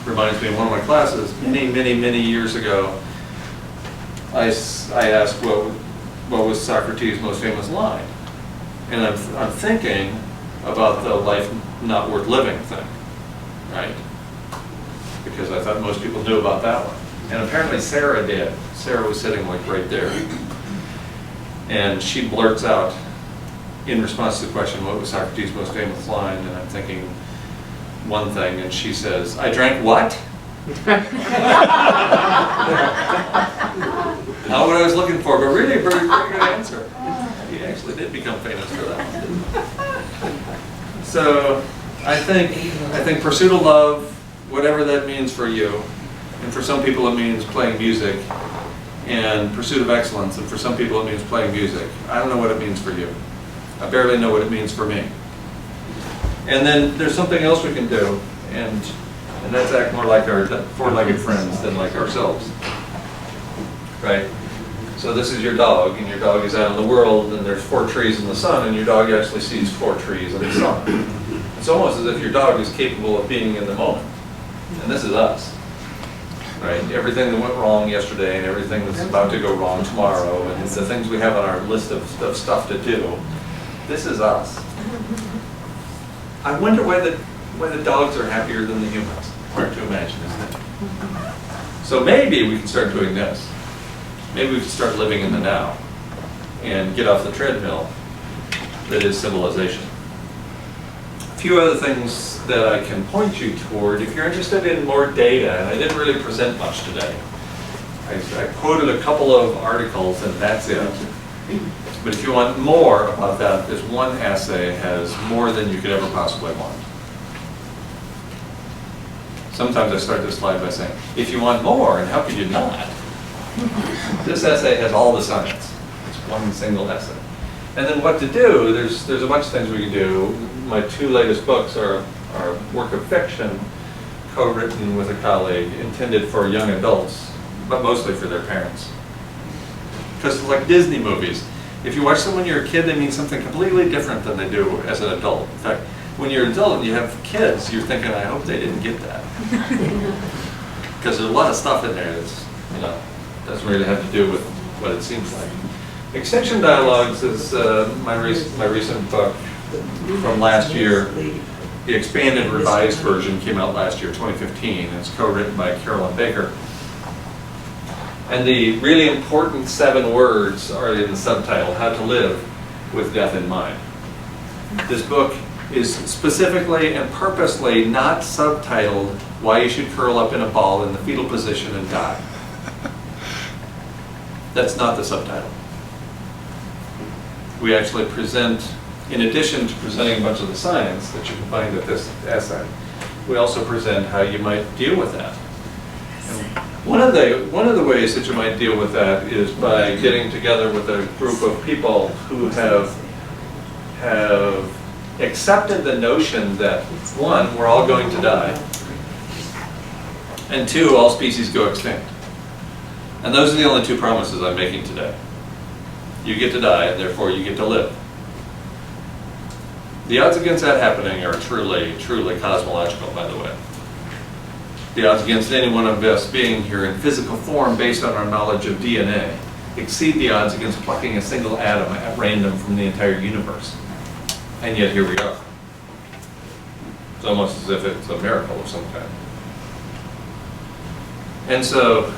reminds me of one of my classes many years ago. I asked what was Socrates' most famous line, and I'm thinking about the life not worth living thing, right? Because I thought most people knew about that one, and apparently Sarah did. Sarah was sitting like right there, and she blurts out in response to the question, what was Socrates' most famous line? And I'm thinking one thing, and she says, "I drank what?" Not what I was looking for, but really a very good answer. He actually did become famous for that one. So I think pursuit of love, whatever that means for you, and for some people it means playing music, and pursuit of excellence, and for some people it means playing music. I don't know what it means for you. I barely know what it means for me. And then there's something else we can do, and that's act more like our four-legged friends than like ourselves, right? So this is your dog, and your dog is out in the world, and there's 4 trees in the sun, and your dog actually sees 4 trees in the sun. It's almost as if your dog is capable of being in the moment. And this is us, right? Everything that went wrong yesterday, and everything that's about to go wrong tomorrow, and the things we have on our list of stuff to do, this is us. I wonder why the dogs are happier than the humans. Hard to imagine, isn't it? So maybe we can start doing this. Maybe we can start living in the now and get off the treadmill that is civilization. A few other things that I can point you toward. If you're interested in more data, and I didn't really present much today. I quoted a couple of articles and that's it. But if you want more about that, this one essay has more than you could ever possibly want. Sometimes I start this slide by saying, if you want more, and how could you not? This essay has all the science. It's one single essay. And then what to do, there's a bunch of things we can do. My 2 latest books are a work of fiction, co-written with a colleague, intended for young adults, but mostly for their parents. Because it's like Disney movies. If you watch them when you're a kid, they mean something completely different than they do as an adult. In fact, when you're an adult and you have kids, you're thinking, I hope they didn't get that. Because there's a lot of stuff in there that's, doesn't really have to do with what it seems like. Extension Dialogues is my recent book from last year. The expanded revised version came out last year, 2015. It's co-written by Carolyn Baker. And the really important 7 words are in the subtitle, How to Live with Death in Mind. This book is specifically and purposely not subtitled, Why You Should Curl Up in a Ball in the Fetal Position and Die. That's not the subtitle. We actually present, in addition to presenting a bunch of the science that you can find at this essay, we also present how you might deal with that. One of the ways that you might deal with that is by getting together with a group of people who have accepted the notion that 1, we're all going to die, and 2, all species go extinct. And those are the only 2 promises I'm making today. You get to die, and therefore you get to live. The odds against that happening are truly cosmological, by the way. The odds against any one of us being here in physical form based on our knowledge of DNA exceed the odds against plucking a single atom at random from the entire universe. And yet here we are. It's almost as if it's a miracle of some kind. And so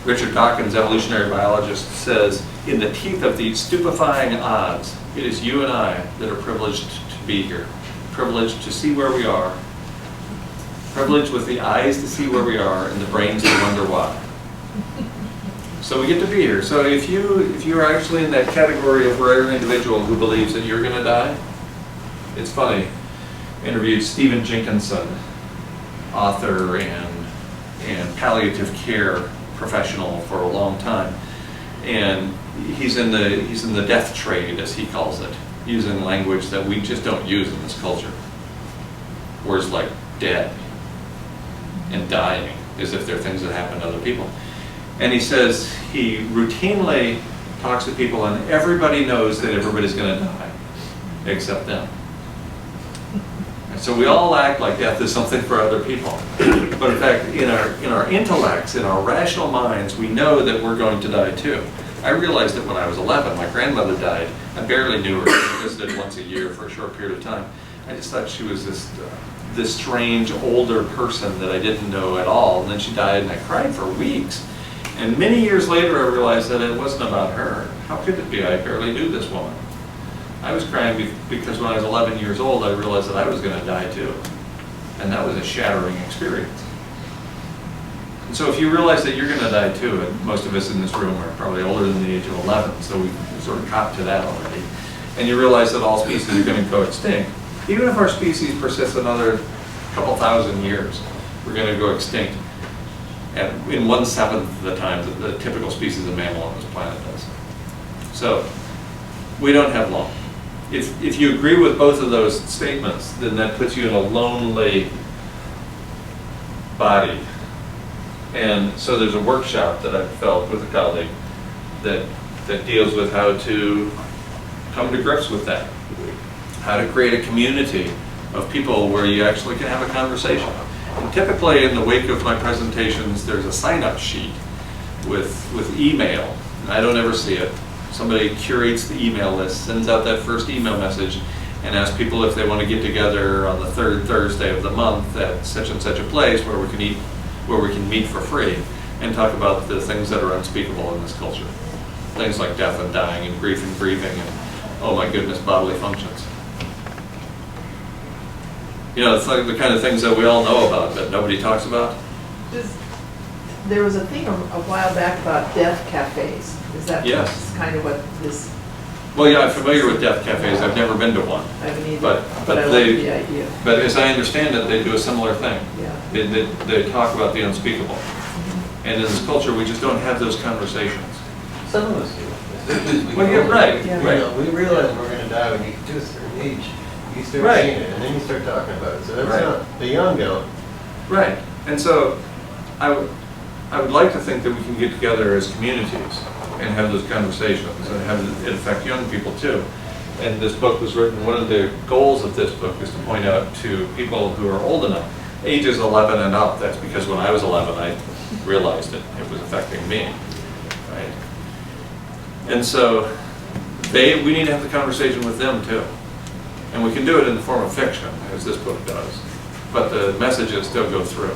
Richard Dawkins, evolutionary biologist, says, in the teeth of these stupefying odds, it is you and I that are privileged to be here. Privileged to see where we are. Privileged with the eyes to see where we are and the brains to wonder why. So we get to be here. So if you're actually in that category of rare individual who believes that you're going to die, it's funny. I interviewed Stephen Jenkinson, author and palliative care professional for a long time, and he's in the death trade, as he calls it, using language that we just don't use in this culture. Words like dead and dying, as if they're things that happen to other people. And he says he routinely talks to people, and everybody knows that everybody's going to die, except them. So we all act like death is something for other people. But in fact, in our intellects, in our rational minds, we know that we're going to die too. I realized that when I was 11, my grandmother died. I barely knew her. I visited once a year for a short period of time. I just thought she was this strange older person that I didn't know at all. And then she died, and I cried for weeks. And many years later, I realized that it wasn't about her. How could it be? I barely knew this woman. I was crying because when I was 11 years old, I realized that I was going to die too. And that was a shattering experience. And so if you realize that you're going to die too, and most of us in this room are probably older than the age of 11, so we sort of copped to that already, and you realize that all species are going to go extinct, even if our species persists another couple thousand years, we're going to go extinct in 1/7 of the time that the typical species of mammal on this planet does. So we don't have long. If you agree with both of those statements, then that puts you in a lonely body. And so there's a workshop that I've felt with a colleague that deals with how to come to grips with that. How to create a community of people where you actually can have a conversation. And typically in the wake of my presentations, there's a sign-up sheet with email. I don't ever see it. Somebody curates the email list, sends out that first email message, and asks people if they want to get together on the 3rd Thursday of the month at such and such a place where we can meet for free and talk about the things that are unspeakable in this culture. Things like death and dying and grief and grieving and, oh my goodness, bodily functions. You know, it's like the kind of things that we all know about but nobody talks about. There was a thing a while back about death cafes. Is that kind of what this? Well, yeah, I'm familiar with death cafes. I've never been to one. I haven't either, but I like the idea. But as I understand it, they do a similar thing. Yeah. They talk about the unspeakable. And in this culture, we just don't have those conversations. Some of us do. Well, yeah, right. Yeah. Right. We realize we're going to die when you get to a certain age. You start Right. seeing it, and then you start talking about it. So that's Right. not the young don't. Right. And so I would like to think that we can get together as communities and have those conversations and have it affect young people too. And this book was written, one of the goals of this book is to point out to people who are old enough, ages 11 and up. That's because when I was 11, I realized it was affecting me, right? And so we need to have the conversation with them too. And we can do it in the form of fiction, as this book does. But the messages still go through.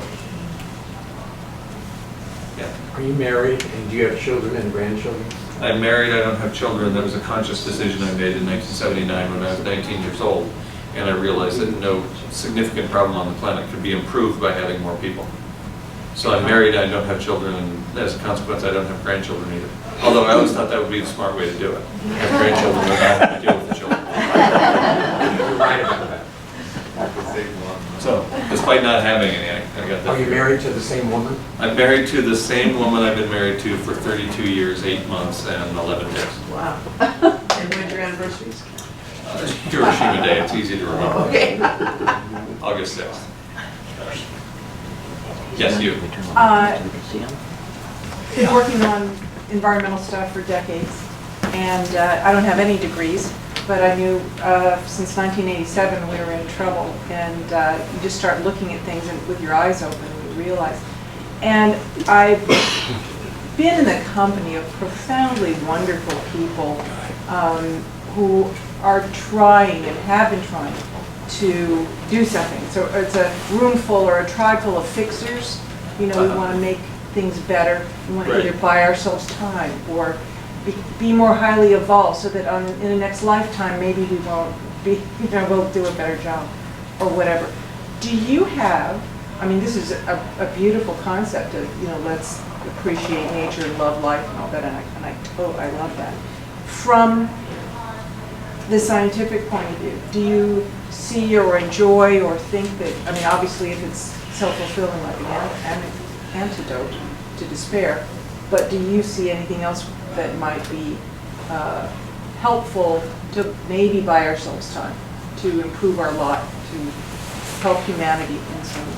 Yeah. Are you married, and do you have children and grandchildren? I'm married, I don't have children. That was a conscious decision I made in 1979 when I was 19 years old. And I realized that no significant problem on the planet could be improved by having more people. So I'm married, I don't have children, and as a consequence, I don't have grandchildren either. Although I always thought that would be the smart way to do it. Have grandchildren without having to deal with the children. You're right about that. So, despite not having any, I got that. Are you married to the same woman? I'm married to the same woman I've been married to for 32 years, 8 months, and 11 days. Wow. And when's your anniversaries? Hiroshima Day, it's easy to remember. Okay. August 6th. Yes, you. Been working on environmental stuff for decades, and I don't have any degrees, but I knew since 1987 we were in trouble, and you just start looking at things and with your eyes open and you realize. And I've been in the company of profoundly wonderful people who are trying and have been trying to do something. So it's a room full or a tribe full of fixers. You know, we want to make things better. We want to either buy ourselves time or be more highly evolved so that in the next lifetime maybe we won't be, we'll do a better job or whatever. Do you have, I mean, this is a beautiful concept of, let's appreciate nature and love life and all that, and I love that. From the scientific point of view, do you see or enjoy or think that, I mean, obviously if it's self-fulfilling like an antidote to despair, but do you see anything else that might be helpful to maybe buy ourselves time, to improve our lot, to help humanity in some way?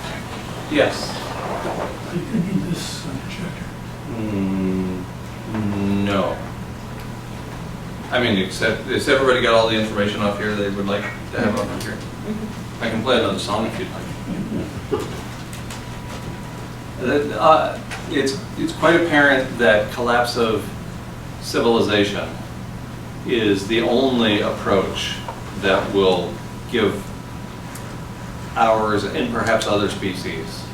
Yes. Are you thinking this checker? No. I mean, except, has everybody got all the information off here they would like to have off of here? I can play another song if you'd like. It's quite apparent that collapse of civilization is the only approach that will give ours and perhaps other species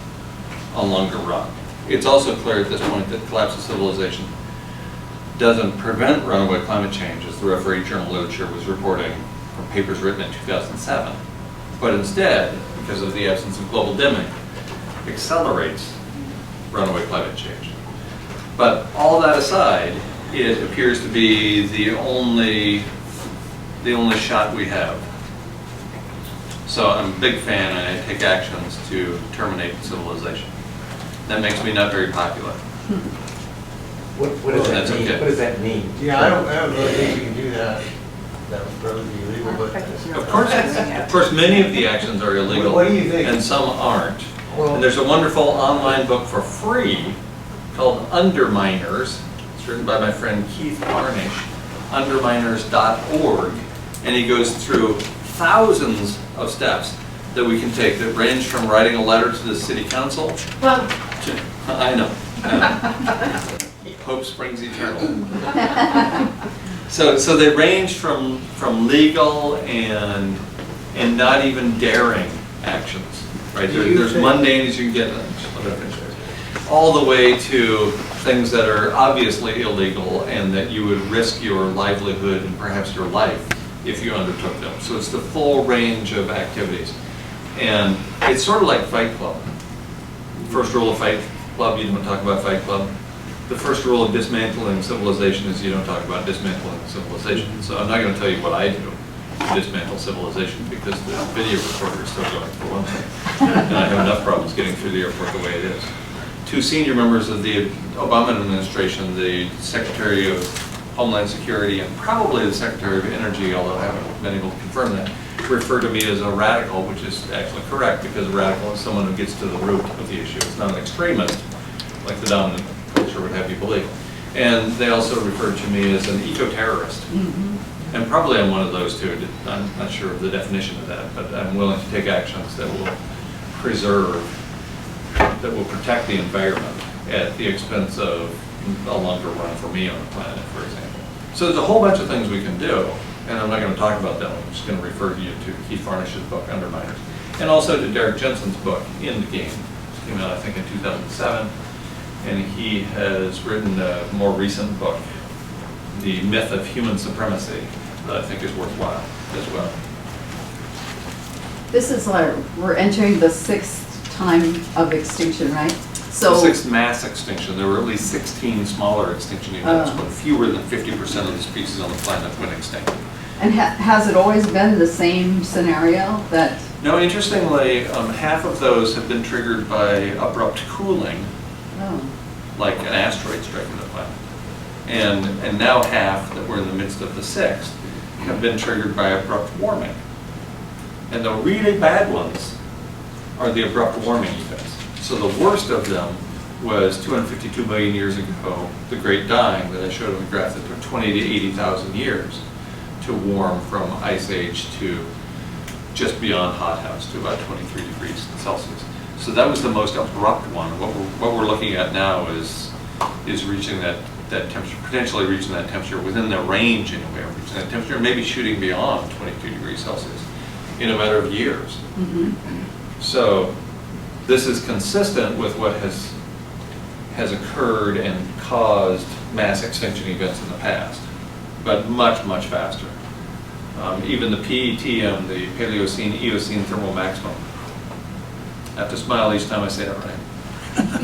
a longer run. It's also clear at this point that collapse of civilization doesn't prevent runaway climate change, as the referee journal literature was reporting from papers written in 2007, but instead, because of the absence of global dimming, accelerates runaway climate change. But all that aside, it appears to be the only shot we have. So I'm a big fan, and I take actions to terminate civilization. That makes me not very popular. What does that That's mean? okay. What does that mean? Yeah, I don't really think you can do that. That would probably be illegal, but. Of course, many of the actions are illegal. What do you think? And some aren't. Well- And there's a wonderful online book for free called Underminers. It's written by my friend Keith Varnish, underminers.org, and he goes through thousands of steps that we can take that range from writing a letter to the city council Well, to, I know. Hope springs eternal. So they range from legal and not even daring actions, right? Do you There's think- mundane as you can get, all the way to things that are obviously illegal and that you would risk your livelihood and perhaps your life if you undertook them. So it's the full range of activities. And it's sort of like Fight Club. First rule of Fight Club, you don't talk about Fight Club. The first rule of dismantling civilization is you don't talk about dismantling civilization. So I'm not going to tell you what I do to dismantle civilization because the video recorder is still going for one thing. And I have enough problems getting through the airport the way it is. Two senior members of the Obama administration, the Secretary of Homeland Security and probably the Secretary of Energy, although I haven't been able to confirm that, refer to me as a radical, which is actually correct because a radical is someone who gets to the root of the issue. It's not an extremist, like the dominant culture would have you believe. And they also referred to me as an eco-terrorist. And probably I'm one of those two. I'm not sure of the definition of that, but I'm willing to take actions that will preserve, that will protect the environment at the expense of a longer run for me on the planet, for example. So there's a whole bunch of things we can do, and I'm not going to talk about them. I'm just going to refer you to Keith Varnish's book, Underminers, and also to Derek Jensen's book, In the Game. It came out, I think, in 2007, and he has written a more recent book, The Myth of Human Supremacy, that I think is worthwhile as well. This is we're entering the 6th time of extinction, right? So, The sixth mass extinction. There were at least 16 smaller extinction events, but fewer than 50% of the species on the planet went extinct. and has it always been the same scenario that, No, interestingly, half of those have been triggered by abrupt cooling, oh, like an asteroid striking the planet. And now half that we're in the midst of the sixth have been triggered by abrupt warming. And the really bad ones are the abrupt warming events. So the worst of them was 252 million years ago, the Great Dying that I showed on the graph that took 20 to 80,000 years to warm from ice age to just beyond hothouse to about 23 degrees Celsius. So that was the most abrupt one. What we're looking at now is reaching that temperature, potentially reaching that temperature within the range anyway, of reaching that temperature, maybe shooting beyond 22 degrees Celsius in a matter of years. So this is consistent with what has occurred and caused mass extinction events in the past, but much, much faster. Even the PETM, the Paleocene-Eocene thermal maximum. I have to smile each time I say that right.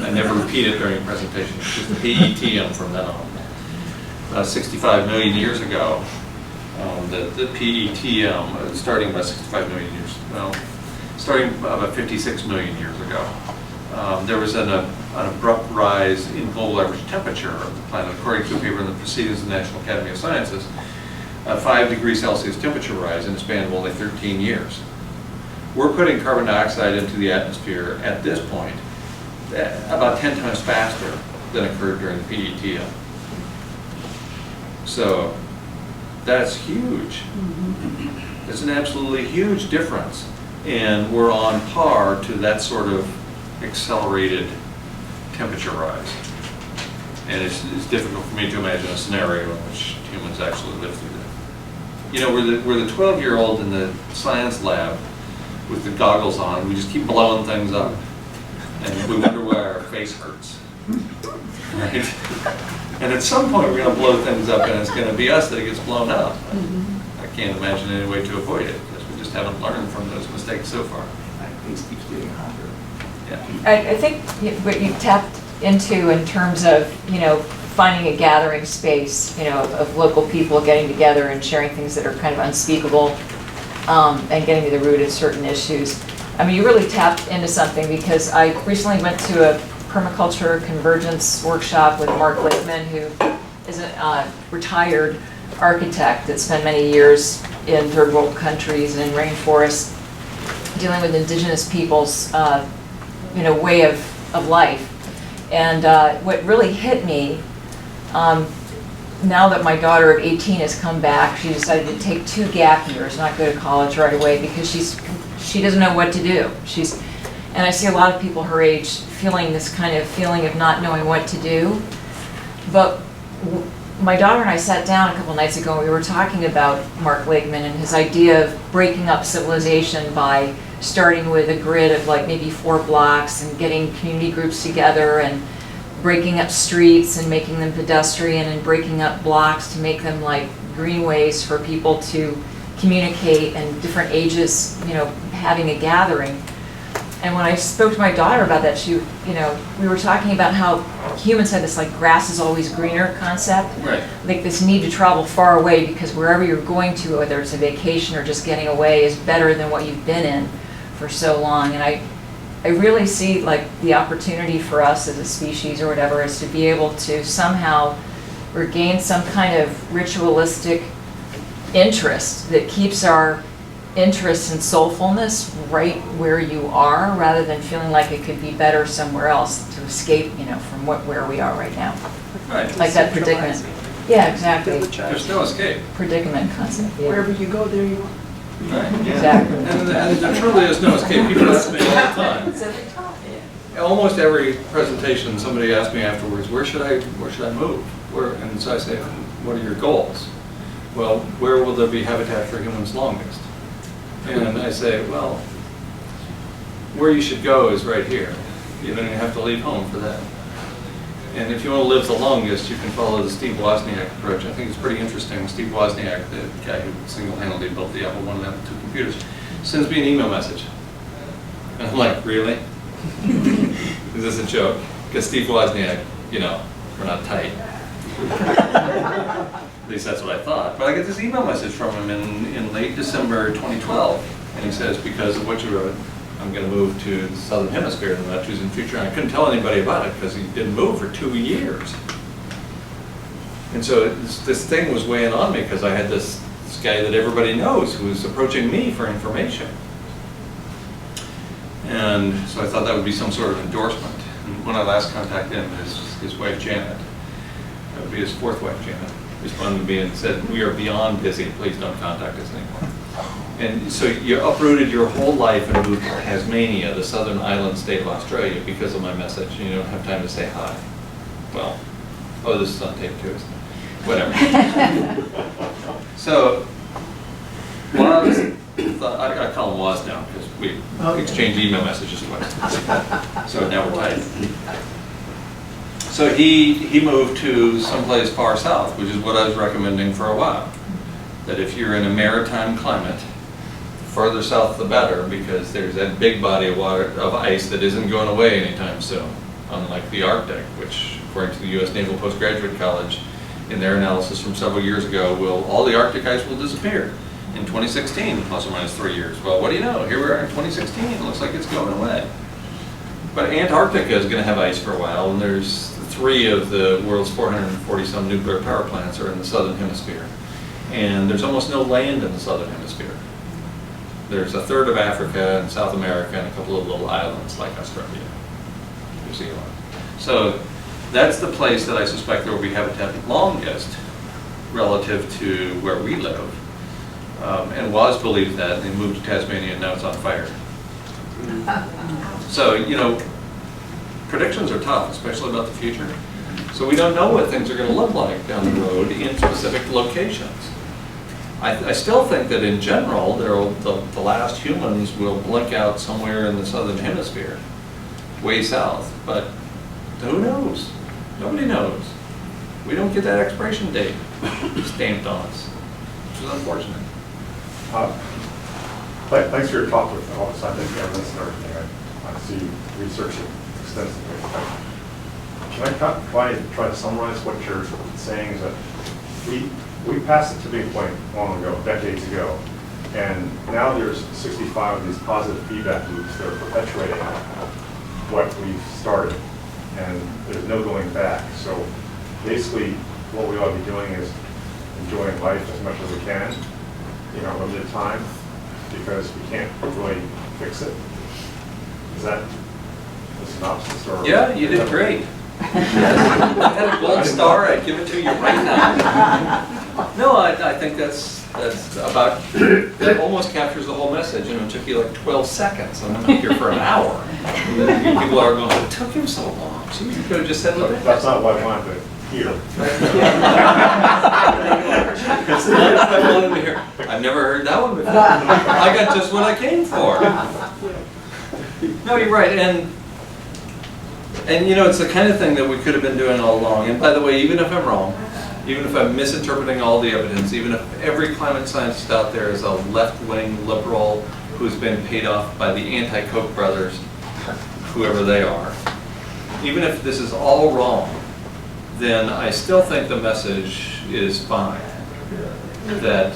I never repeat it during a presentation. It's just the PETM from then on. 65 million years ago, the PETM, starting about 65 million years, well, starting about 56 million years ago, there was an abrupt rise in global average temperature of the planet, according to a paper in the Proceedings of the National Academy of Sciences. A 5 degrees Celsius temperature rise in a span of only 13 years. We're putting carbon dioxide into the atmosphere at this point about 10 times faster than occurred during the PETM. So that's huge. It's an absolutely huge difference. And we're on par to that sort of accelerated temperature rise. And it's difficult for me to imagine a scenario in which humans actually live through that. You know, we're the 12-year-old in the science lab with the goggles on. We just keep blowing things up. And we wonder why our face hurts. Right? And at some point we're going to blow things up and it's going to be us that it gets blown up. I can't imagine any way to avoid it because we just haven't learned from those mistakes so far. Things keeps getting hotter. Yeah. I think what you tapped into in terms of, you know, finding a gathering space, you know, of local people getting together and sharing things that are kind of unspeakable, and getting to the root of certain issues. I mean, you really tapped into something because I recently went to a permaculture convergence workshop with Mark Lakeman, who is a retired architect that spent many years in third world countries and in rainforests dealing with indigenous people's you know, way of life. And what really hit me, now that my daughter of 18 has come back, she decided to take 2 gap years, not go to college right away because she doesn't know what to do. And I see a lot of people her age feeling this kind of feeling of not knowing what to do. But my daughter and I sat down a couple nights ago and we were talking about Mark Lakeman and his idea of breaking up civilization by starting with a grid of like maybe 4 blocks and getting community groups together and breaking up streets and making them pedestrian and breaking up blocks to make them like greenways for people to communicate and different ages, you know, having a gathering. And when I spoke to my daughter about that, she, you know, we were talking about how humans had this like grass is always greener concept. Right. Like this need to travel far away because wherever you're going to, whether it's a vacation or just getting away, is better than what you've been in for so long. And I really see like the opportunity for us as a species or whatever is to be able to somehow regain some kind of ritualistic interest that keeps our interest and soulfulness right where you are, rather than feeling like it could be better somewhere else to escape, you know, from where we are right now. Right. Like that predicament. Yeah, exactly. There's no escape. Predicament concept. Yeah. Wherever you go, there you are. Right. Exactly. And there truly is no escape. People ask me all the time. Almost every presentation, somebody asks me afterwards, where should I move? And so I say, what are your goals? Well, where will there be habitat for humans longest? And I say, well, where you should go is right here. You don't even have to leave home for that. And if you want to live the longest, you can follow the Steve Wozniak approach. I think it's pretty interesting. Steve Wozniak, the guy who single-handedly built the Apple I and Apple II computers, sends me an email message. And I'm like, really? Is this a joke? Because Steve Wozniak, you know, we're not tight. At least that's what I thought. But I get this email message from him in late December 2012. And he says, because of what you wrote, I'm going to move to the Southern Hemisphere in the not too distant future. And I couldn't tell anybody about it because he didn't move for 2 years. And so this thing was weighing on me because I had this guy that everybody knows who was approaching me for information. And so I thought that would be some sort of endorsement. And when I last contacted him, his wife Janet, that would be his 4th wife Janet, responded to me and said, we are beyond busy, please don't contact us anymore. And so you uprooted your whole life and moved to Tasmania, the southern island state of Australia, because of my message, and you don't have time to say hi. Well, oh, this is on tape too, isn't it? Whatever. So, I call him Woz now, because we exchange email messages twice. So now we're tight. So he moved to someplace far south, which is what I was recommending for a while. That if you're in a maritime climate, further south the better, because there's that big body of water, of ice that isn't going away anytime soon, unlike the Arctic, which according to the U.S. Naval Postgraduate College, in their analysis from several years ago, all the Arctic ice will disappear in 2016, plus or minus 3 years. Well, what do you know? Here we are in 2016, it looks like it's going away. But Antarctica is going to have ice for a while, and there's 3 of the world's 440-some nuclear power plants are in the southern hemisphere. And there's almost no land in the southern hemisphere. There's a third of Africa and South America and a couple of little islands like Australia, New Zealand. So that's the place that I suspect there will be habitat longest relative to where we live. and was believed that, and they moved to Tasmania, and now it's on fire. So, you know, predictions are tough, especially about the future. So we don't know what things are going to look like down the road in specific locations. I still think that in general, the last humans will blink out somewhere in the southern hemisphere, way south, but who knows? Nobody knows. We don't get that expiration date stamped on us, which is unfortunate. Thanks for your talk with all the scientific evidence and everything. I see you research it extensively. Can I try to summarize what you're saying? Is that we passed the tipping point long ago, decades ago, and now there's 65 of these positive feedback loops that are perpetuating what we've started, and there's no going back. So basically, what we ought to be doing is enjoying life as much as we can in our limited time, because we can't really fix it. Is that the synopsis? Or Yeah, you did great. If I had a gold star, I'd give it to you right now. No, I think that's about, that almost captures the whole message. You know, it took you like 12 seconds. I'm up here for an hour. People are going, it took him so long. So you could have just said, look. That's not what I wanted to hear. It's not what I wanted to hear. I've never heard that one before. I got just what I came for. No, you're right. And you know, it's the kind of thing that we could have been doing all along. And by the way, even if I'm wrong, even if I'm misinterpreting all the evidence, even if every climate scientist out there is a left-wing liberal who's been paid off by the anti-Koch brothers, whoever they are, even if this is all wrong, then I still think the message is fine. That,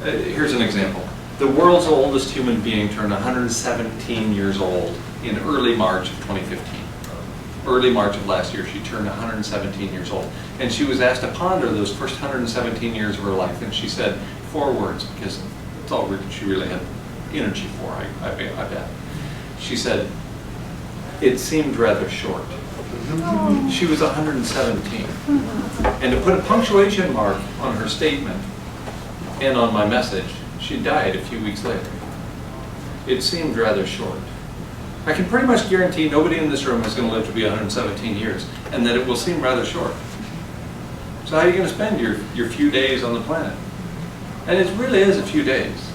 here's an example. The world's oldest human being turned 117 years old in early March of 2015. Early March of last year, she turned 117 years old. And she was asked to ponder those first 117 years of her life. And she said 4 words, because it's all she really had energy for, I bet. She said, it seemed rather short. She was 117. And to put a punctuation mark on her statement and on my message, she died a few weeks later. It seemed rather short. I can pretty much guarantee nobody in this room is going to live to be 117 years, and that it will seem rather short. So how are you going to spend your few days on the planet? And it really is a few days.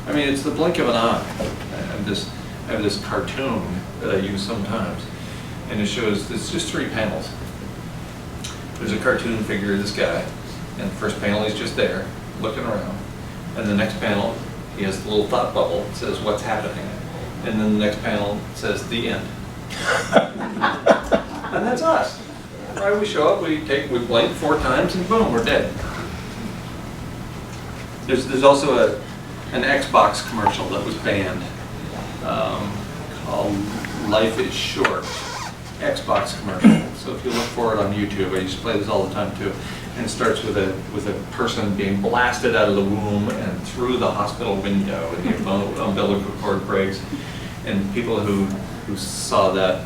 I mean, it's the blink of an eye. I have this cartoon that I use sometimes, and it shows, it's just 3 panels. There's a cartoon figure of this guy, and the first panel he's just there, looking around. And the next panel, he has the little thought bubble that says what's happening. And then the next panel says the end. And that's us. Right, we show up, we blink 4 times, and boom, we're dead. There's also an Xbox commercial that was banned called Life is Short. Xbox commercial. So if you look for it on YouTube, I used to play this all the time too. And it starts with a person being blasted out of the womb and through the hospital window, and the umbilical cord breaks. And people who saw that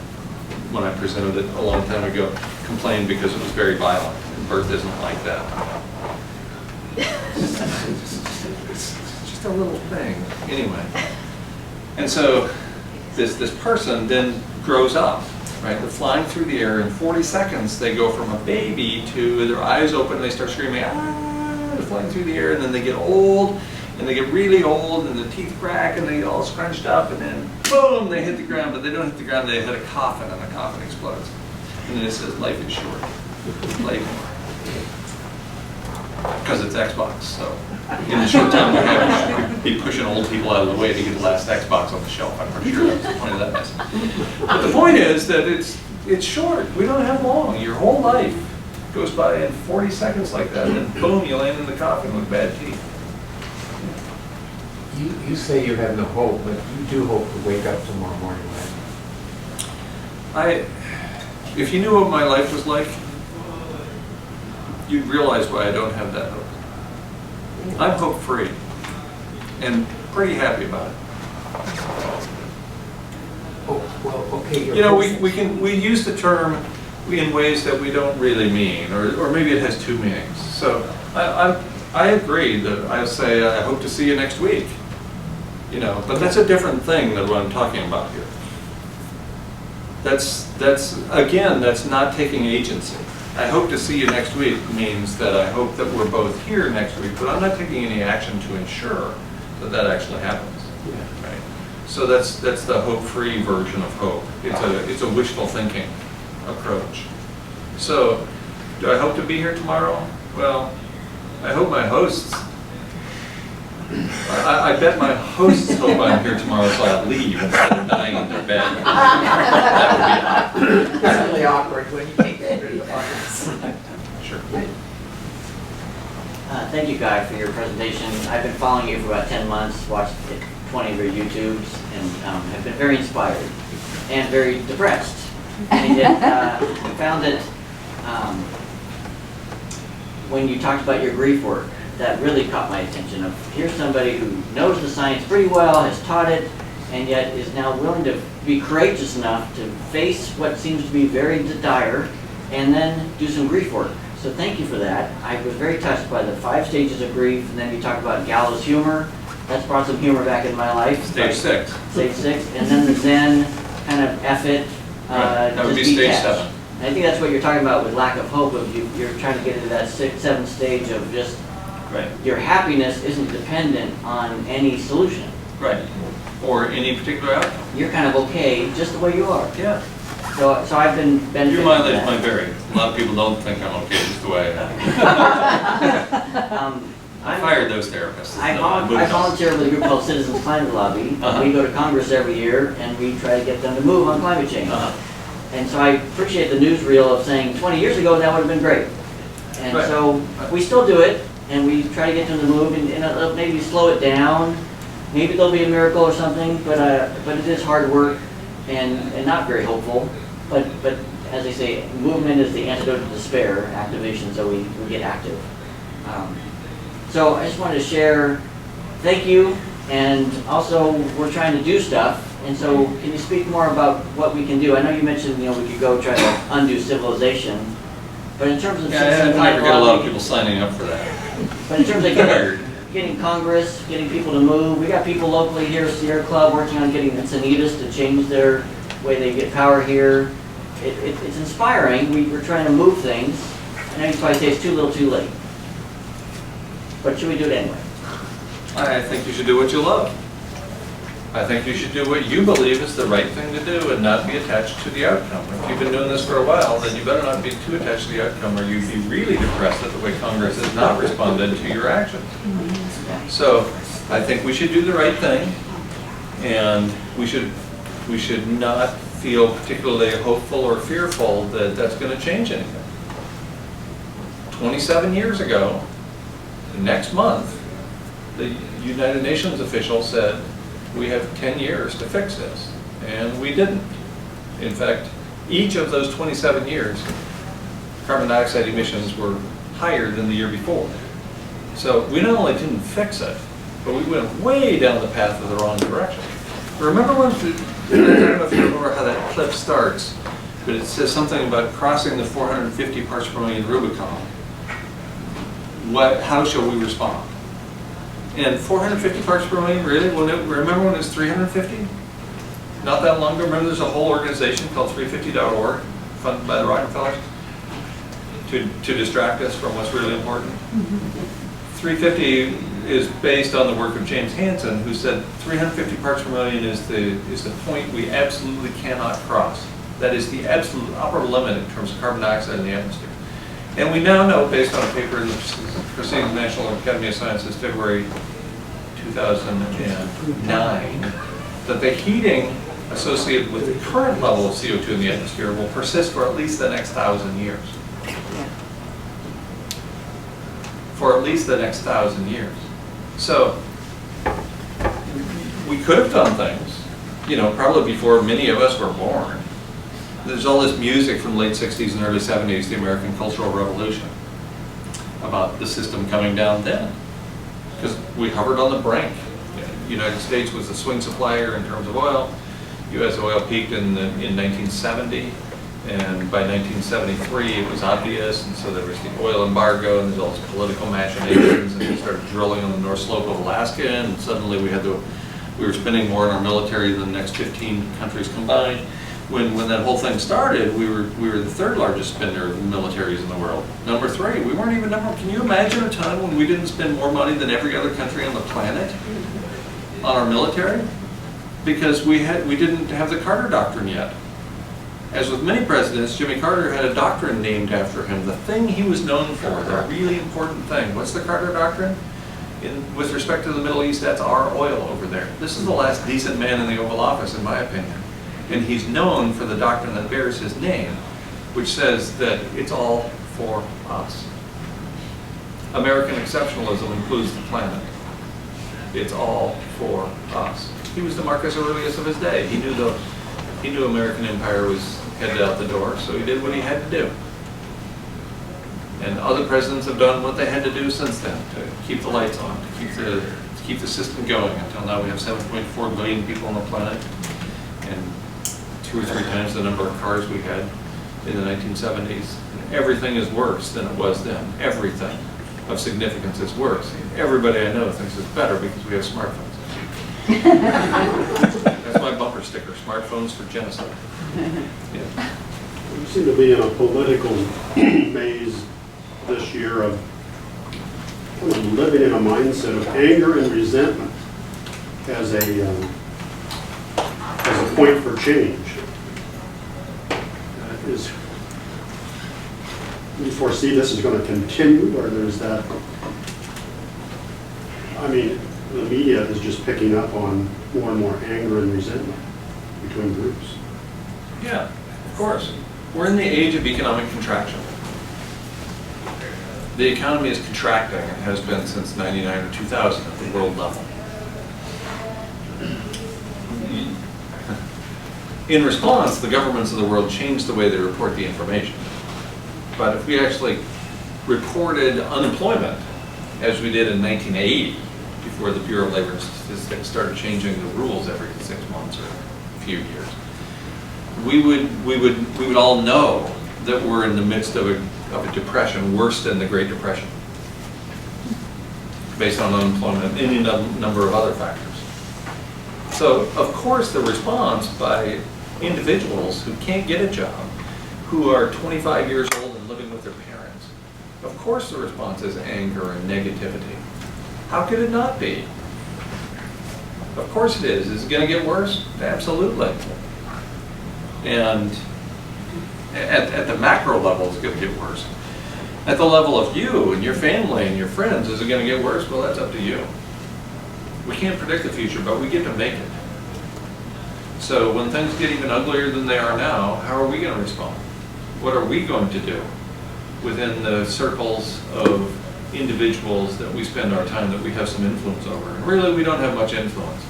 when I presented it a long time ago complained because it was very violent, and birth isn't like that. It's just a little thing. Anyway. And so this person then grows up. Right, they're flying through the air. In 40 seconds, they go from a baby to their eyes open, and they start screaming, ah, they're flying through the air, and then they get old, and they get really old, and the teeth crack, and they get all scrunched up, and then boom, they hit the ground, but they don't hit the ground, they hit a coffin, and the coffin explodes. And then it says, life is short. Play more. Because it's Xbox, so in the short time we have, be pushing old people out of the way to get the last Xbox on the shelf. I'm pretty sure that's the point of that message. But the point is that it's short. We don't have long. Your whole life goes by in 40 seconds like that, and then boom, you land in the coffin with bad teeth. You say you have no hope, but you do hope to wake up tomorrow morning, right? If you knew what my life was like, you'd realize why I don't have that hope. I'm hope-free and pretty happy about it. Oh, well, okay. You know, we use the term in ways that we don't really mean, or maybe it has 2 meanings. So I agree that I say I hope to see you next week. You know, but that's a different thing than what I'm talking about here. That's again, that's not taking agency. I hope to see you next week means that I hope that we're both here next week, but I'm not taking any action to ensure that that actually happens. Right? So that's the hope-free version of hope. It's a wishful thinking approach. So, do I hope to be here tomorrow? Well, I hope my hosts. I bet my hosts hope I'm here tomorrow, so I'll leave instead of dying in their bed. That would be odd. It's really awkward when you can't get through the audience. Sure. Thank you, Guy, for your presentation. I've been following you for about 10 months, watched 20 of your YouTubes, and have been very inspired and very depressed. And yet, I found that when you talked about your grief work, that really caught my attention. Of here's somebody who knows the science pretty well, has taught it, and yet is now willing to be courageous enough to face what seems to be very dire, and then do some grief work. So thank you for that. I was very touched by the 5 stages of grief, and then you talked about gallows humor. That's brought some humor back in my life. Stage 6. Stage 6, and then the Zen kind of F it. Right. That would be just stage detach. 7. And I think that's what you're talking about with lack of hope. Of you're trying to get into that 7th stage of just Right. your happiness isn't dependent on any solution. Right. Or any particular outcome. You're kind of okay just the way you are. Yeah. So I've been benefiting Your from mileage that. might vary. A lot of people don't think I'm okay just the way I am. I fired those therapists. I No, moved on. volunteer with a group called Citizens Climate Lobby. Uh-huh. We go to Congress every year and we try to get them to move on climate change. Uh-huh. And so I appreciate the newsreel of saying 20 years ago that would have been great. And Right. so we still do it and we try to get them to move and maybe slow it down. Maybe there'll be a miracle or something, but it is hard work and not very hopeful. But as they say, movement is the antidote to despair, activation, so we get active. So I just wanted to share, thank you, and also we're trying to do stuff, and so can you speak more about what we can do? I know you mentioned, we could go try to undo civilization, but in terms of Yeah, I Citizens never Climate get a lot of Lobby, people signing up for that. but in terms of getting Congress, getting people to move, we got people locally here, Sierra Club, working on getting Encinitas to change their way they get power here. It's inspiring. We're trying to move things. I know you probably say it's too little too late. But should we do it anyway? I think you should do what you love. I think you should do what you believe is the right thing to do and not be attached to the outcome. If you've been doing this for a while, then you better not be too attached to the outcome or you'd be really depressed at the way Congress has not responded to your actions. So I think we should do the right thing and we should not feel particularly hopeful or fearful that that's going to change anything. 27 years ago, next month, the United Nations official said, we have 10 years to fix this, and we didn't. In fact, each of those 27 years, carbon dioxide emissions were higher than the year before. So we not only didn't fix it, but we went way down the path of the wrong direction. Remember when, I don't know if you remember how that clip starts, but it says something about crossing the 450 parts per million Rubicon. How shall we respond? And 450 parts per million, really? Remember when it was 350? Not that long ago. Remember there's a whole organization called 350.org, funded by the Rockefellers, to distract us from what's really important. 350 is based on the work of James Hansen, who said 350 parts per million is the point we absolutely cannot cross. That is the absolute upper limit in terms of carbon dioxide in the atmosphere. And we now know, based on a paper in the Proceedings of the National Academy of Sciences, February 2009, that the heating associated with the current level of CO2 in the atmosphere will persist for at least the next 1,000 years. For at least the next 1,000 years. So, we could have done things, probably before many of us were born. There's all this music from the late 60s and early 70s, the American Cultural Revolution, about the system coming down then. Because we hovered on the brink. The United States was a swing supplier in terms of oil. U.S. oil peaked in 1970. And by 1973, it was obvious, and so there was the oil embargo, and there's all these political machinations, and we started drilling on the North Slope of Alaska, and suddenly we were spending more in our military than the next 15 countries combined. When that whole thing started, we were the third largest spender of militaries in the world. Number 3, we weren't even number. Can you imagine a time when we didn't spend more money than every other country on the planet on our military? Because we didn't have the Carter Doctrine yet. As with many presidents, Jimmy Carter had a doctrine named after him. The thing he was known for, the really important thing. What's the Carter Doctrine? With respect to the Middle East, that's our oil over there. This is the last decent man in the Oval Office, in my opinion. And he's known for the doctrine that bears his name, which says that it's all for us. American exceptionalism includes the planet. It's all for us. He was the Marcus Aurelius of his day. He knew American empire was headed out the door, so he did what he had to do. And other presidents have done what they had to do since then to keep the lights on, to keep the system going. Until now, we have 7.4 billion people on the planet, and 2 or 3 times the number of cars we had in the 1970s. And everything is worse than it was then. Everything of significance is worse. Everybody I know thinks it's better because we have smartphones. That's my bumper sticker, smartphones for genocide. Yeah. We seem to be in a political maze this year of kind of living in a mindset of anger and resentment as a point for change. Do you foresee this is going to continue, or there's that? I mean, the media is just picking up on more and more anger and resentment between groups. Yeah, of course. We're in the age of economic contraction. The economy is contracting and has been since 99 or 2000 at the world level. In response, the governments of the world changed the way they report the information. But if we actually reported unemployment, as we did in 1980, before the Bureau of Labor Statistics started changing the rules every 6 months or a few years, we would all know that we're in the midst of a depression worse than the Great Depression, based on unemployment and any number of other factors. So, of course, the response by individuals who can't get a job, who are 25 years old and living with their parents, of course the response is anger and negativity. How could it not be? Of course it is. Is it going to get worse? Absolutely. And at the macro level, it's going to get worse. At the level of you and your family and your friends, is it going to get worse? Well, that's up to you. We can't predict the future, but we get to make it. So when things get even uglier than they are now, how are we going to respond? What are we going to do within the circles of individuals that we spend our time, that we have some influence over? And really, we don't have much influence.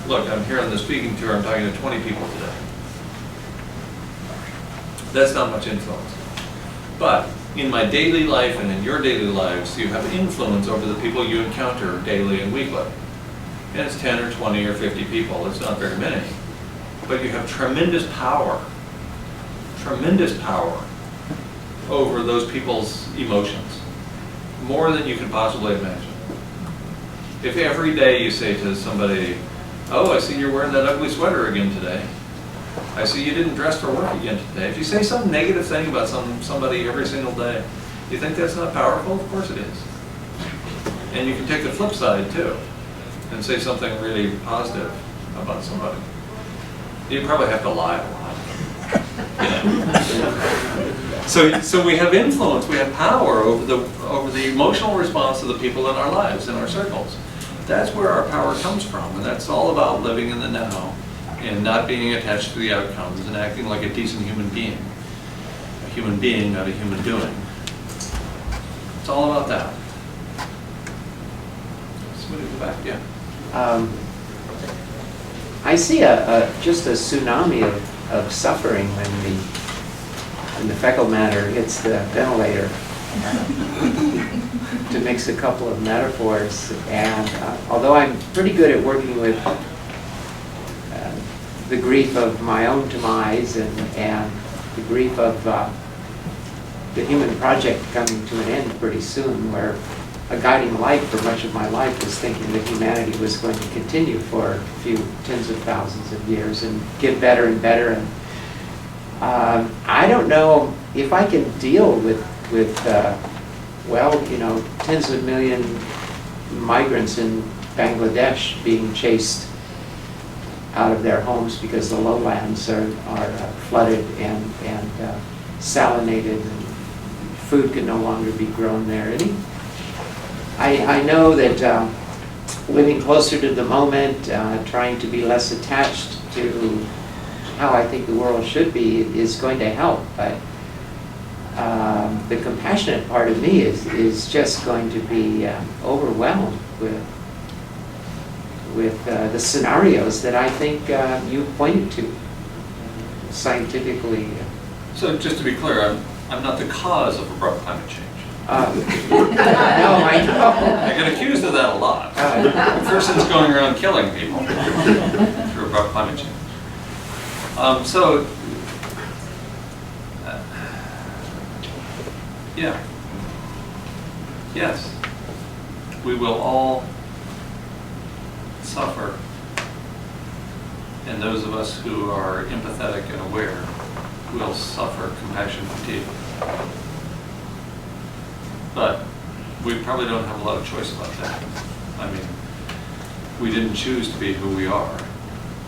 Look, I'm here on the speaking tour, I'm talking to 20 people today. That's not much influence. But in my daily life and in your daily lives, you have influence over the people you encounter daily and weekly. And it's 10 or 20 or 50 people. It's not very many. But you have tremendous power over those people's emotions, more than you can possibly imagine. If every day you say to somebody, oh, I see you're wearing that ugly sweater again today. I see you didn't dress for work again today. If you say some negative thing about somebody every single day, you think that's not powerful? Of course it is. And you can take the flip side too, and say something really positive about somebody. You probably have to lie a lot. So we have influence, we have power over the emotional response of the people in our lives, in our circles. That's where our power comes from, and that's all about living in the now and not being attached to the outcomes and acting like a decent human being. A human being, not a human doing. It's all about that. Somebody in the back, yeah. I see just a tsunami of suffering when the fecal matter hits the ventilator. To mix a couple of metaphors, and although I'm pretty good at working with the grief of my own demise and the grief of the human project coming to an end pretty soon, where a guiding light for much of my life was thinking that humanity was going to continue for a few tens of thousands of years and get better and better. And I don't know if I can deal with well, you know, tens of million migrants in Bangladesh being chased out of their homes because the lowlands are flooded and salinated, and food can no longer be grown there. I know that living closer to the moment, trying to be less attached to how I think the world should be is going to help, but the compassionate part of me is just going to be overwhelmed with the scenarios that I think you pointed to scientifically. So just to be clear, I'm not the cause of abrupt climate change. No, I know. I get accused of that a lot. McPherson's going around killing people through abrupt climate change. Yeah. Yes. We will all suffer, and those of us who are empathetic and aware will suffer compassion fatigue. But we probably don't have a lot of choice about that. I mean, we didn't choose to be who we are.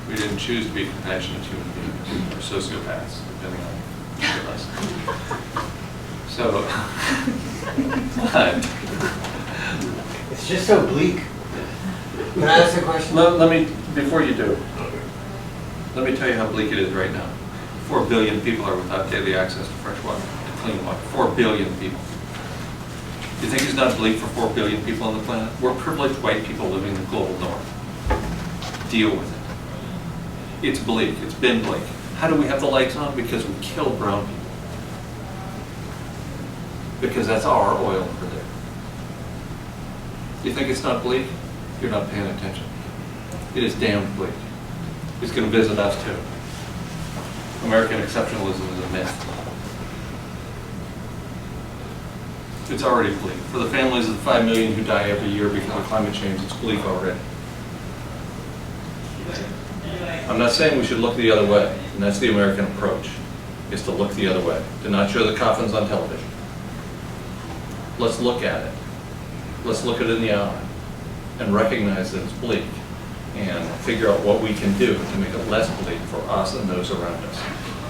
We didn't choose to be compassionate human beings, or sociopaths, depending on who us. So, It's just so bleak. Can I ask a question? let me, before you do, let me tell you how bleak it is right now. 4 billion people are without daily access to fresh water, to clean water. 4 billion people. You think it's not bleak for 4 billion people on the planet? We're privileged white people living in the global north. Deal with it. It's bleak. It's been bleak. How do we have the lights on? Because we killed brown people. Because that's our oil for there. You think it's not bleak? You're not paying attention. It is damn bleak. It's going to visit us too. American exceptionalism is a myth. It's already bleak. For the families of the 5 million who die every year because of climate change, it's bleak already. I'm not saying we should look the other way, and that's the American approach, is to look the other way, to not show the coffins on television. Let's look at it. Let's look it in the eye and recognize that it's bleak and figure out what we can do to make it less bleak for us and those around us,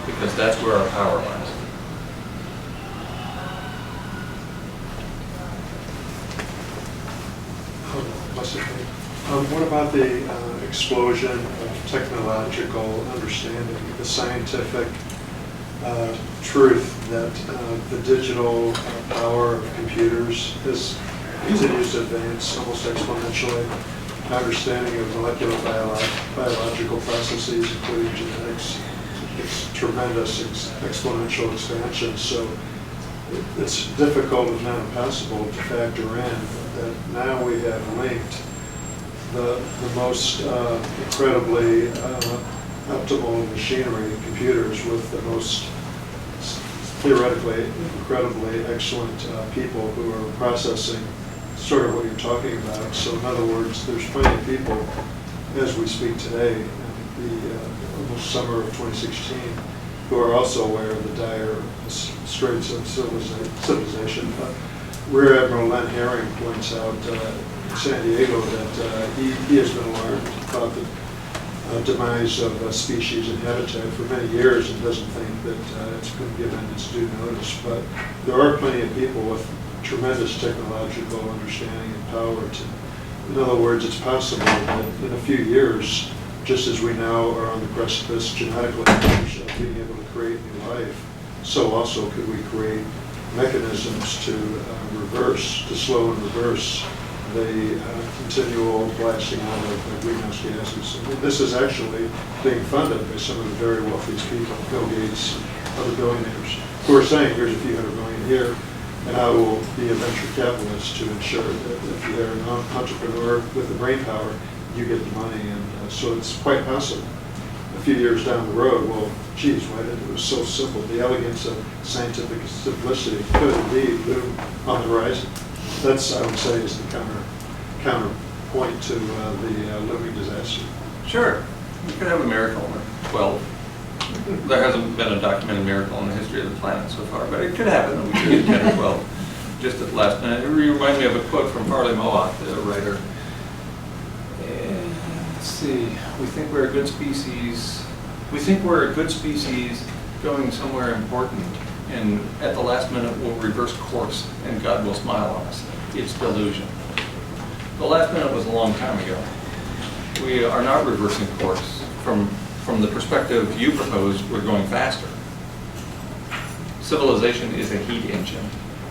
because that's where our power lies. What about the explosion of technological understanding, the scientific truth that the digital power of computers continues to advance almost exponentially? Understanding of molecular biological processes, including genetics, it's tremendous exponential expansion. So it's difficult, if not impossible, to factor in that now we have linked the most incredibly optimal machinery, computers, with the most theoretically incredibly excellent people who are processing sort of what you're talking about. So in other words, there's plenty of people, as we speak today, in the almost summer of 2016, who are also aware of the dire straits of civilization. Rear Admiral Len Herring points out in San Diego that he has been alarmed about the demise of species and habitat for many years and doesn't think that it's been given its due notice. But there are plenty of people with tremendous technological understanding and power to, in other words, it's possible that in a few years, just as we now are on the precipice genetically of being able to create new life, so also could we create mechanisms to slow and reverse the continual blasting out of greenhouse gases. And this is actually being funded by some of the very wealthiest people, Bill Gates and other billionaires, who are saying, here's a few $100 million here, and I will be a venture capitalist to ensure that if you're an entrepreneur with the brain power, you get the money. And so it's quite possible. few years down the road, well, geez, why did it was so simple? The elegance of scientific simplicity could indeed loom on the horizon. That's, I would say, is the counterpoint to the looming disaster. Sure, you could have a miracle or 12. There hasn't been a documented miracle in the history of the planet so far, but it could happen, and we could get 10 or 12 just at the last minute. It reminds me of a quote from Farley Mowat, the writer. Let's see, we think we're a good species. We think we're a good species going somewhere important, and at the last minute we'll reverse course, and God will smile on us. It's delusion. The last minute was a long time ago. We are not reversing course. From the perspective you proposed, we're going faster. Civilization is a heat engine,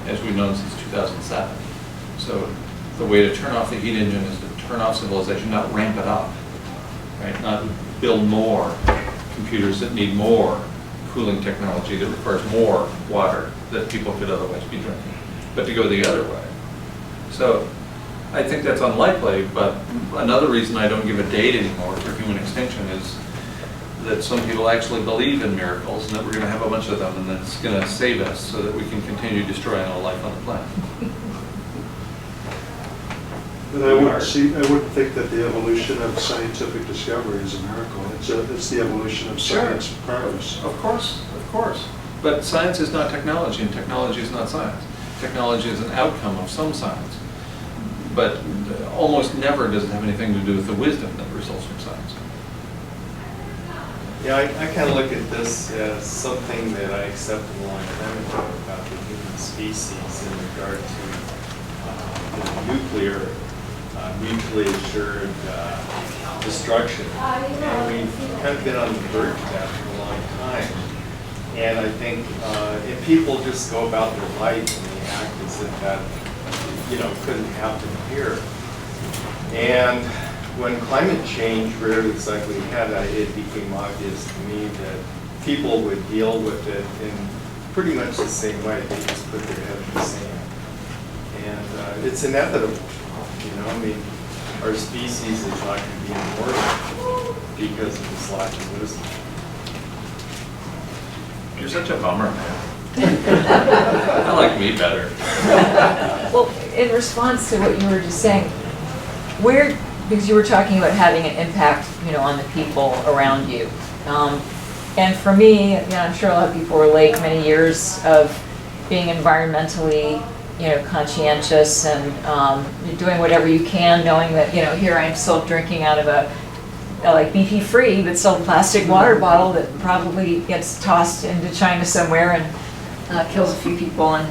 as we've known since 2007. So the way to turn off the heat engine is to turn off civilization, not ramp it up, right? Not build more computers that need more cooling technology that requires more water that people could otherwise be drinking, but to go the other way. So I think that's unlikely, but another reason I don't give a date anymore for human extinction is that some people actually believe in miracles and that we're going to have a bunch of them and that's going to save us so that we can continue destroying all life on the planet. But I wouldn't think that the evolution of scientific discovery is a miracle. It's the evolution of science progress. Of course. But science is not technology, and technology is not science. Technology is an outcome of some science. But almost never does it have anything to do with the wisdom that results from science. Yeah, I kind of look at this as something that I accepted a long time ago about the human species in regard to nuclear, mutually assured destruction. And we've kind of been on the verge of that for a long time. And I think if people just go about their life and they act as if that, couldn't happen here. And when climate change reared its ugly head, it became obvious to me that people would deal with it in pretty much the same way. They just put their head in the sand. And it's inevitable, our species is not going to be immortal because of this lack of wisdom. You're such a bummer, man. I like me better. Well, in response to what you were just saying, because you were talking about having an impact, on the people around you. And for me, I'm sure a lot of people relate many years of being environmentally, conscientious and doing whatever you can, knowing that, here I am still drinking out of a BP free, but still plastic water bottle that probably gets tossed into China somewhere and kills a few people.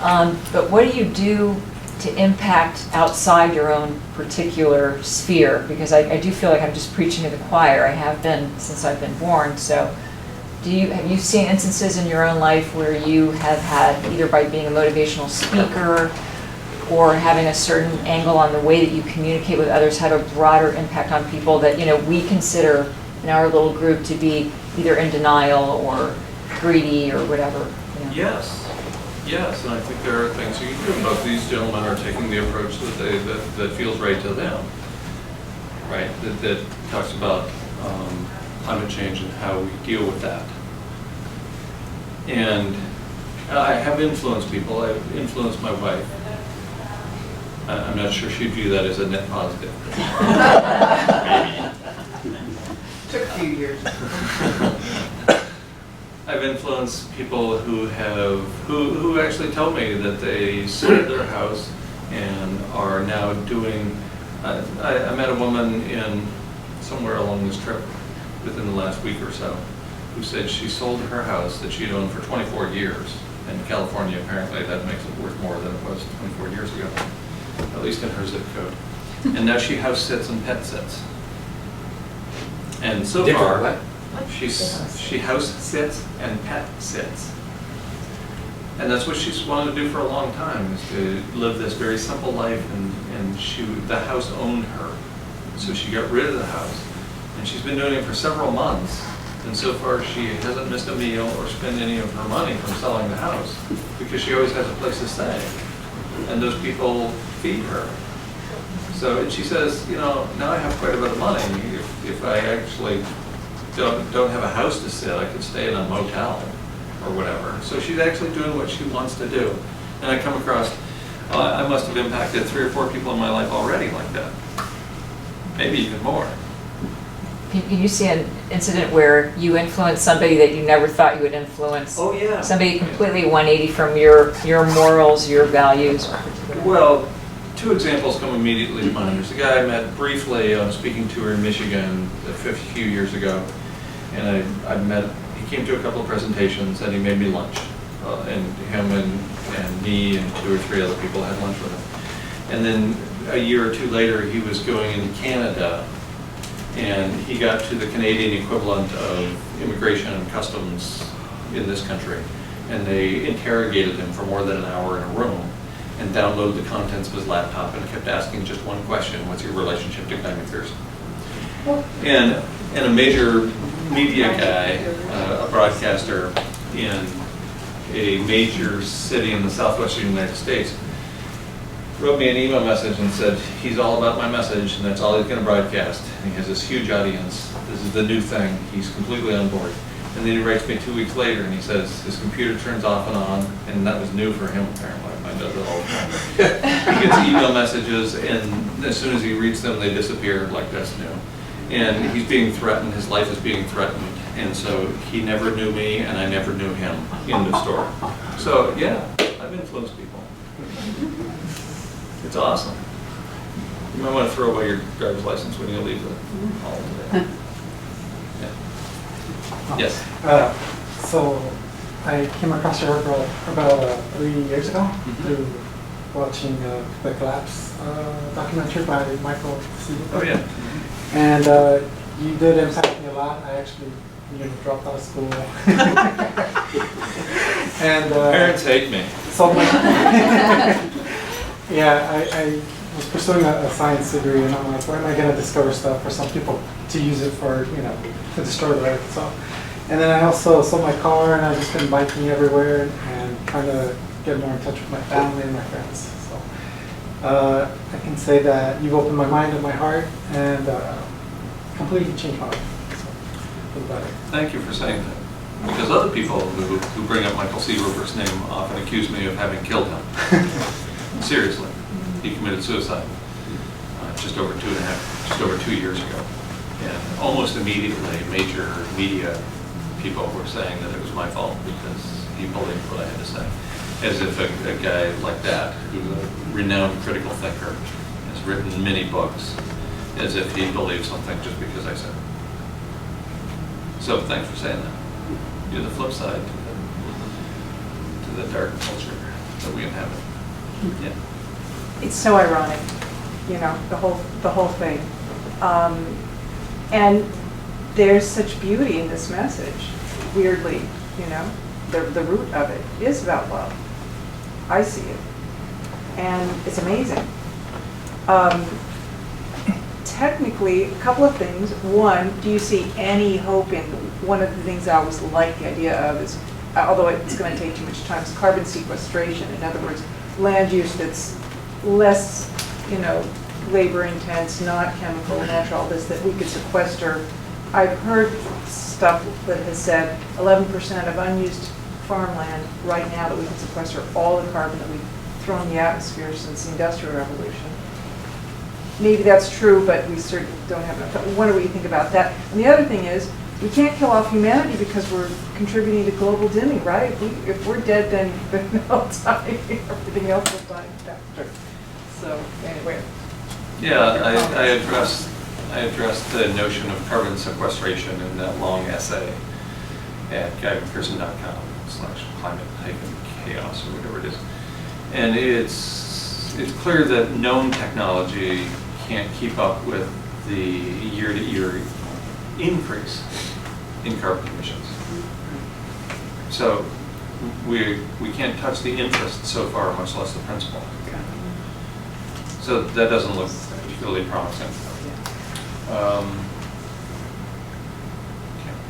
But what do you do to impact outside your own particular sphere? Because I do feel like I'm just preaching to the choir. I have been since I've been born. So have you seen instances in your own life where you have had, either by being a motivational speaker or having a certain angle on the way that you communicate with others, had a broader impact on people that we consider in our little group to be either in denial or greedy or whatever? Yes, and I think there are things you can do. Both these gentlemen are taking the approach that feels right to them, right? That talks about climate change and how we deal with that. And I have influenced people. I've influenced my wife. I'm not sure she'd view that as a net positive. Maybe. Took a few years. I've influenced people who actually tell me that they sold their house and are now doing. I met a woman in somewhere along this trip within the last week or so who said she sold her house that she'd owned for 24 years. In California, apparently, that makes it worth more than it was 24 years ago, at least in her zip code. And now she house sits and pet sits. And so far, she house sits and pet sits. And that's what she's wanted to do for a long time, is to live this very simple life, and the house owned her. So she got rid of the house. And she's been doing it for several months. And so far she hasn't missed a meal or spent any of her money from selling the house, because she always has a place to stay. And those people feed her. So she says, now I have quite a bit of money. If I actually don't have a house to sit, I could stay in a motel or whatever. So she's actually doing what she wants to do. And I come across, I must have impacted 3 or 4 people in my life already like that. Maybe even more. Can you see an incident where you influenced somebody that you never thought you would influence? Oh, yeah. Somebody completely 180 from your morals, your values? Well, 2 examples come immediately to mind. There's a guy I met briefly, I was speaking to her in Michigan a few years ago, and he came to a couple of presentations and he made me lunch. And him and me and 2 or 3 other people had lunch with him. And then a year or 2 later, he was going into Canada, and he got to the Canadian equivalent of immigration and customs in this country. And they interrogated him for more than an hour in a room and downloaded the contents of his laptop and kept asking just one question: what's your relationship to Guy McPherson? And a major media guy, a broadcaster in a major city in the southwestern United States, wrote me an email message and said he's all about my message and that's all he's going to broadcast. And he has this huge audience. This is the new thing. He's completely on board. And then he writes me 2 weeks later and he says his computer turns off and on, and that was new for him apparently. Mine does it all the time. He gets email messages, and as soon as he reads them, they disappear like that's new. And he's being threatened. His life is being threatened. And so he never knew me and I never knew him. End of story. So yeah, I've influenced people. It's awesome. You might want to throw away your driver's license when you leave the hall today. Yeah. Yes. So I came across your work about 3 years ago through watching the Collapse documentary by Michael C. Oh yeah. And you did impact me a lot. I actually dropped out of school. And parents hate me. So yeah, I was pursuing a science degree, and I'm like, where am I going to discover stuff for some people to use it for, to destroy the earth? So, and then I also sold my car, and I've just been biking everywhere and trying to get more in touch with my family and my friends. So I can say that you've opened my mind and my heart, and completely changed my life. So, for the better. Thank you for saying that. Because other people who bring up Michael C. Rupert's name often accuse me of having killed him. Seriously, he committed suicide just over 2 years ago, and almost immediately, major media people were saying that it was my fault because he believed what I had to say, as if a guy like that, who's a renowned critical thinker, has written many books, as if he believed something just because I said it. So thanks for saying that. You're the flip side to the dark culture that we inhabit. Yeah. It's so ironic, the whole thing. And there's such beauty in this message, weirdly, the root of it is about love. I see it. And it's amazing. Technically, a couple of things. One, do you see any hope in, one of the things I always like the idea of is, although it's going to take too much time, is carbon sequestration. In other words, land use that's less, labor intense, not chemical, natural, all this, that we could sequester. I've heard stuff that has said 11% of unused farmland right now that we can sequester all the carbon that we've thrown in the atmosphere since the Industrial Revolution. Maybe that's true, but we certainly don't have enough. I wonder what you think about that. And the other thing is, we can't kill off humanity because we're contributing to global dimming, right? If we're dead, then they'll die. Everything else will die faster. So anyway. Yeah, I addressed the notion of carbon sequestration in that long essay at guymcpherson.com/climate-chaos or whatever it is. And it's clear that known technology can't keep up with the year-to-year increase in carbon emissions. So we can't touch the interest so far, much less the principal. So that doesn't look particularly promising.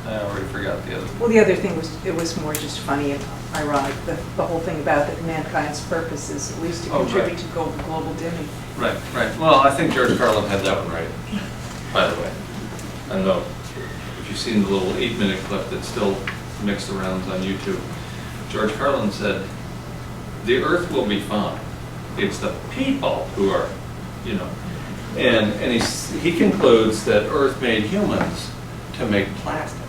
I already forgot the other. Well, the other thing was, it was more just funny and ironic, the whole thing about that mankind's purpose is at least to contribute to global dimming. Right, right. Well, I think George Carlin had that one right, by the way. I don't know if you've seen the little 8-minute clip that's still mixed around on YouTube, George Carlin said, the earth will be fine. It's the people who are, you know. And he concludes that earth made humans to make plastic.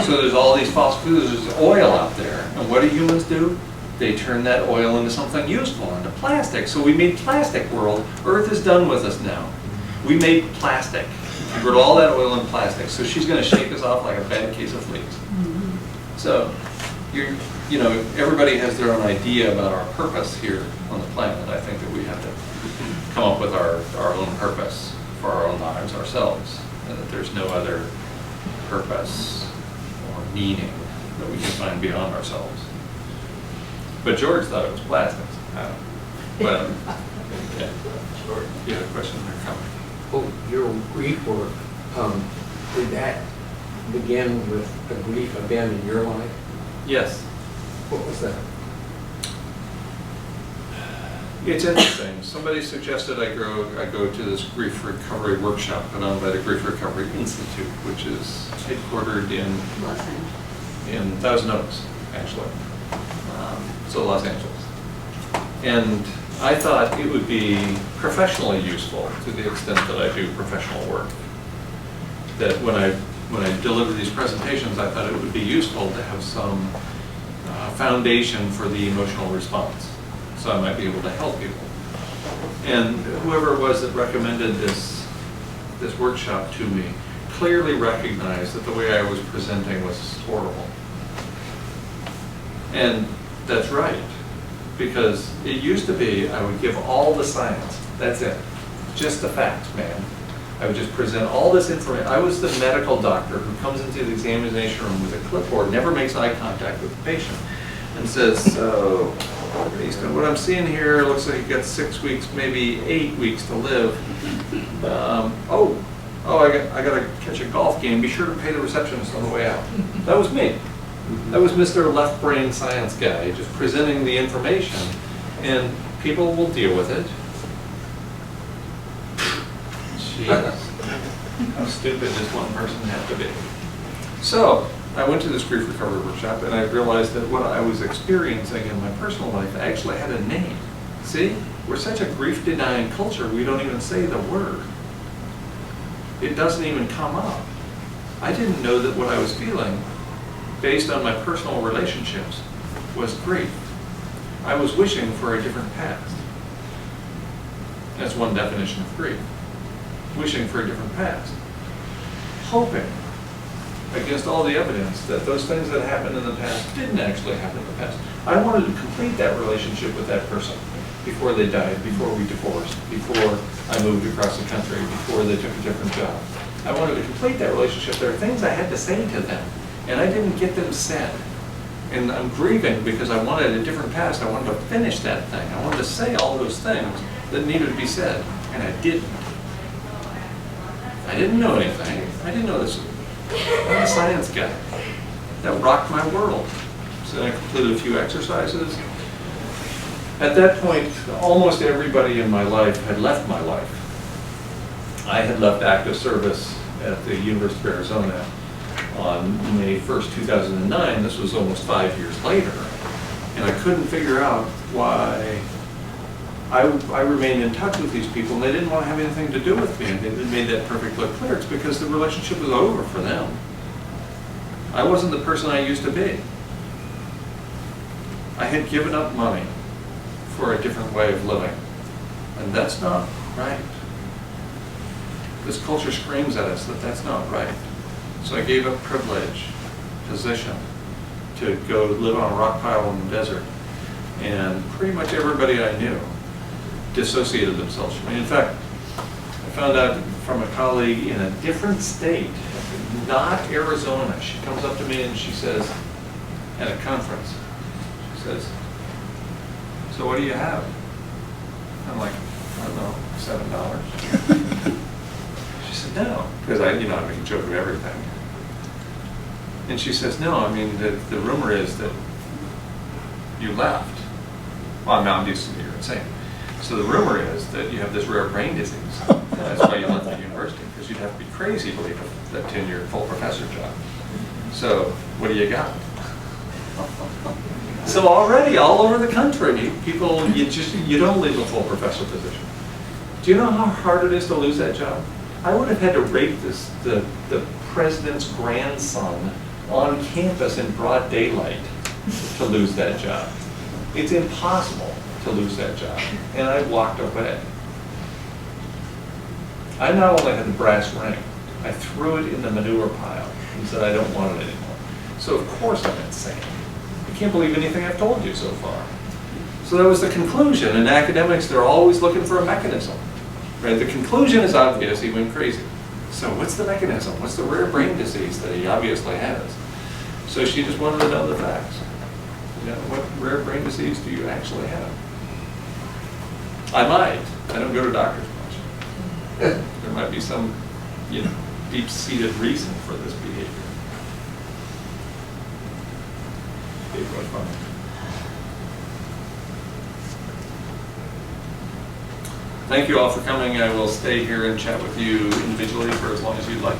So there's all these fossil fuels, there's oil out there. And what do humans do? They turn that oil into something useful, into plastic. So we made plastic world. Earth is done with us now. We made plastic. We put all that oil in plastic. So she's going to shake us off like a bad case of fleas. So you know, everybody has their own idea about our purpose here on the planet. I think that we have to come up with our own purpose for our own lives ourselves, and that there's no other purpose or meaning that we can find beyond ourselves. But George thought it was plastics. But yeah, George, you had a question or comment? Oh, your grief work, did that begin with a grief event in your life? Yes. What was that? It's interesting. Somebody suggested I go to this grief recovery workshop put on by the Grief Recovery Institute, which is headquartered in Thousand Oaks, actually. So Los Angeles. And I thought it would be professionally useful to the extent that I do professional work. That when I deliver these presentations, I thought it would be useful to have some foundation for the emotional response, so I might be able to help people. And whoever it was that recommended this workshop to me clearly recognized that the way I was presenting was horrible. And that's right, because it used to be I would give all the science, that's it, just the facts, man. I would just present all this information. I was the medical doctor who comes into the examination room with a clipboard, never makes eye contact with the patient, and says, so, based on what I'm seeing here, it looks like you got 6 weeks, maybe 8 weeks to live. I got to catch a golf game. Be sure to pay the receptionist on the way out. That was me. That was Mr. Left Brain Science guy, just presenting the information, and people will deal with it. Jeez, how stupid does one person have to be? So, I went to this grief recovery workshop and I realized that what I was experiencing in my personal life actually had a name. See, we're such a grief-denying culture, we don't even say the word. It doesn't even come up. I didn't know that what I was feeling, based on my personal relationships, was grief. I was wishing for a different past. That's one definition of grief. Wishing for a different past. Hoping, against all the evidence, that those things that happened in the past didn't actually happen in the past. I wanted to complete that relationship with that person before they died, before we divorced, before I moved across the country, before they took a different job. I wanted to complete that relationship. There are things I had to say to them, and I didn't get them said. And I'm grieving because I wanted a different past. I wanted to finish that thing. I wanted to say all those things that needed to be said, and I didn't. I didn't know anything. I didn't know this. I'm a science guy. That rocked my world. So then I completed a few exercises. At that point, almost everybody in my life had left my life. I had left active service at the University of Arizona on May 1st, 2009. This was almost 5 years later. And I couldn't figure out why I remained in touch with these people, and they didn't want to have anything to do with me. And they made that perfectly clear. It's because the relationship was over for them. I wasn't the person I used to be. I had given up money for a different way of living. And that's not right. This culture screams at us that that's not right. So I gave up privilege, position, to go live on a rock pile in the desert. And pretty much everybody I knew dissociated themselves from me. In fact, I found out from a colleague in a different state, not Arizona. She comes up to me and she says, at a conference, she says, so what do you have? I'm like, I don't know, $7. She said, no, because I make a joke of everything. And she says, no, I mean, the rumor is that you left. Well, I'm used to you're insane. So the rumor is that you have this rare brain disease. That's why you left the university, because you'd have to be crazy to leave that tenured full professor job. So what do you got? So already all over the country, people, you don't leave a full professor position. Do you know how hard it is to lose that job? I would have had to rape the president's grandson on campus in broad daylight to lose that job. It's impossible to lose that job. And I walked away. I not only had the brass ring, I threw it in the manure pile and said, I don't want it anymore. So of course I'm insane. I can't believe anything I've told you so far. So that was the conclusion. In academics, they're always looking for a mechanism. Right? The conclusion is obvious, he went crazy. So what's the mechanism? What's the rare brain disease that he obviously has? So she just wanted to know the facts. You know, what rare brain disease do you actually have? I might. I don't go to doctors much. There might be some, deep-seated reason for this behavior. Dave, what's fun? Thank you all for coming. I will stay here and chat with you individually for as long as you'd like.